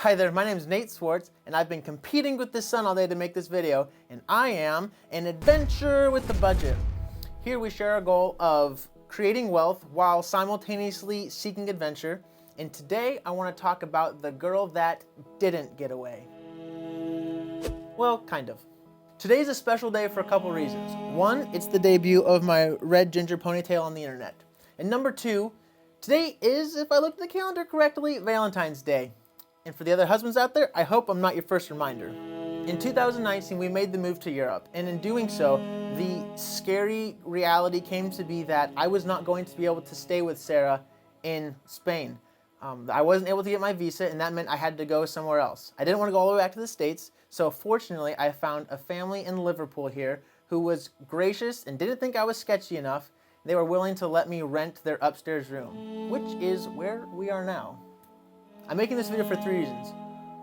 Hi there, my name is Nate Swartz, and I've been competing with the sun all day to make this video, and I am an adventurer with the budget. Here we share our goal of creating wealth while simultaneously seeking adventure, and today I want to talk about the girl that didn't get away. Well, kind of. Today's a special day for a couple reasons. One, it's the debut of my red ginger ponytail on the internet. And number two, today is, if I looked at the calendar correctly, Valentine's Day. And for the other husbands out there, I hope I'm not your first reminder. In 2019, we made the move to Europe, and in doing so, the scary reality came to be that I was not going to be able to stay with Sara in Spain. I wasn't able to get my visa, and that meant I had to go somewhere else. I didn't want to go all the way back to the States, so fortunately, I found a family in Liverpool here who was gracious and didn't think I was sketchy enough. They were willing to let me rent their upstairs room, which is where we are now. I'm making this video for three reasons.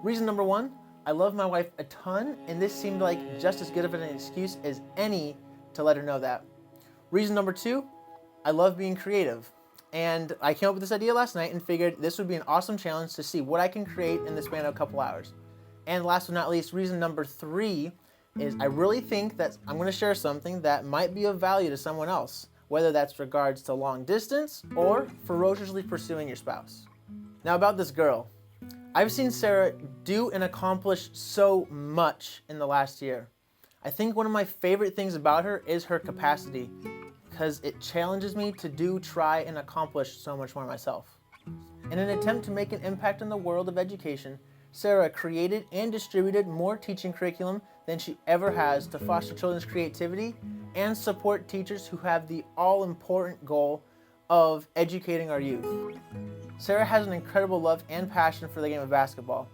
Reason number one, I love my wife a ton, and this seemed like just as good of an excuse as any to let her know that. Reason number two, I love being creative. And I came up with this idea last night and figured this would be an awesome challenge to see what I can create in the span of a couple hours. And last but not least, reason number three is I really think that I'm going to share something that might be of value to someone else, whether that's regards to long distance or ferociously pursuing your spouse. Now about this girl. I've seen Sara do and accomplish so much in the last year. I think one of my favorite things about her is her capacity, because it challenges me to do, try, and accomplish so much more myself. In an attempt to make an impact on the world of education, Sara created and distributed more teaching curriculum than she ever has to foster children's creativity and support teachers who have the all-important goal of educating our youth. Sara has an incredible love and passion for the game of basketball.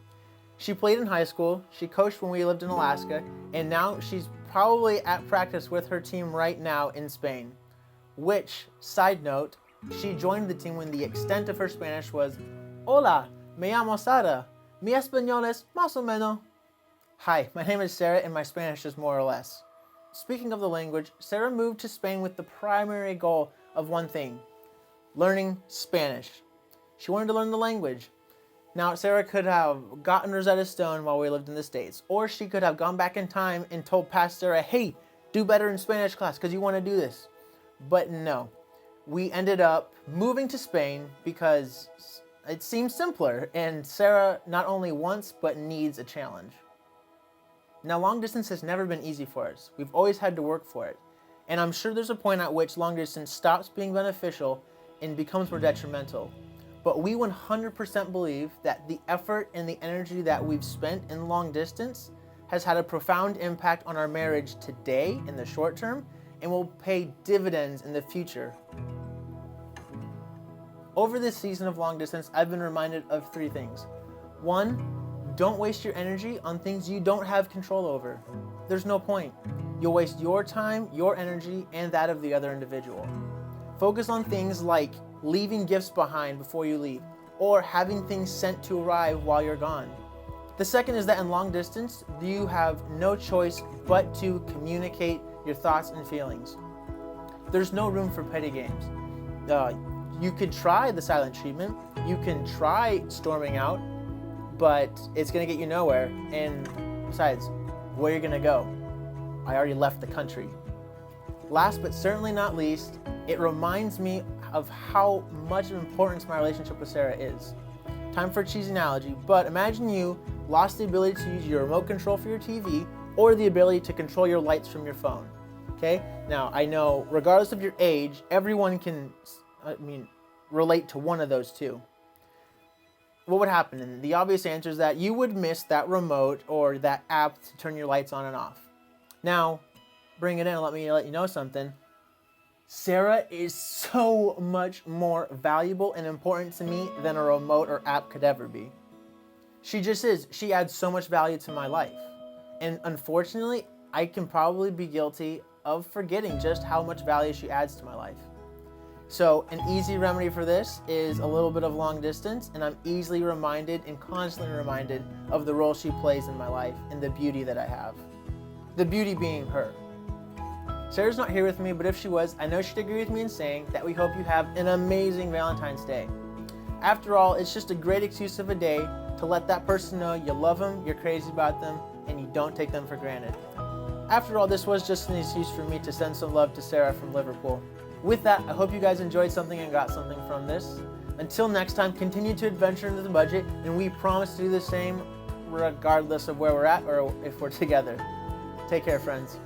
She played in high school, she coached when we lived in Alaska, and now she's probably at practice with her team right now in Spain. Which, side note, she joined the team when the extent of her Spanish was, "Hola, me llamo Sara. Mi español es más o menos." Hi, my name is Sara and my Spanish is more or less. Speaking of the language, Sara moved to Spain with the primary goal of one thing: learning Spanish. She wanted to learn the language. Now, Sara could have gotten Rosetta Stone while we lived in the States, or she could have gone back in time and told past Sara, "Hey, do better in Spanish class because you want to do this." But no, we ended up moving to Spain because it seems simpler, and Sara not only wants but needs a challenge. Now, long distance has never been easy for us. We've always had to work for it. And I'm sure there's a point at which long distance stops being beneficial and becomes more detrimental. But we 100% believe that the effort and the energy that we've spent in long distance has had a profound impact on our marriage today in the short term and will pay dividends in the future. Over this season of long distance, I've been reminded of three things. One, don't waste your energy on things you don't have control over. There's no point. You'll waste your time, your energy, and that of the other individual. Focus on things like leaving gifts behind before you leave, or having things sent to arrive while you're gone. The second is that in long distance, you have no choice but to communicate your thoughts and feelings. There's no room for petty games. You could try the silent treatment, you can try storming out, but it's gonna get you nowhere. And besides, where are you gonna go? I already left the country. Last but certainly not least, it reminds me of how much of importance my relationship with Sara is. Time for a cheesy analogy, but imagine you lost the ability to use your remote control for your TV or the ability to control your lights from your phone. Okay? Now, I know, regardless of your age, everyone can, relate to one of those two. What would happen? And the obvious answer is that you would miss that remote or that app to turn your lights on and off. Now, bring it in and let you know something. Sara is so much more valuable and important to me than a remote or app could ever be. She just is. She adds so much value to my life. And unfortunately, I can probably be guilty of forgetting just how much value she adds to my life. So an easy remedy for this is a little bit of long distance, and I'm easily reminded and constantly reminded of the role she plays in my life and the beauty that I have. The beauty being her. Sara's not here with me, but if she was, I know she'd agree with me in saying that we hope you have an amazing Valentine's Day. After all, it's just a great excuse of a day to let that person know you love them, you're crazy about them, and you don't take them for granted. After all, this was just an excuse for me to send some love to Sara from Liverpool. With that, I hope you guys enjoyed something and got something from this. Until next time, continue to adventure into the budget, and we promise to do the same regardless of where we're at or if we're together. Take care, friends.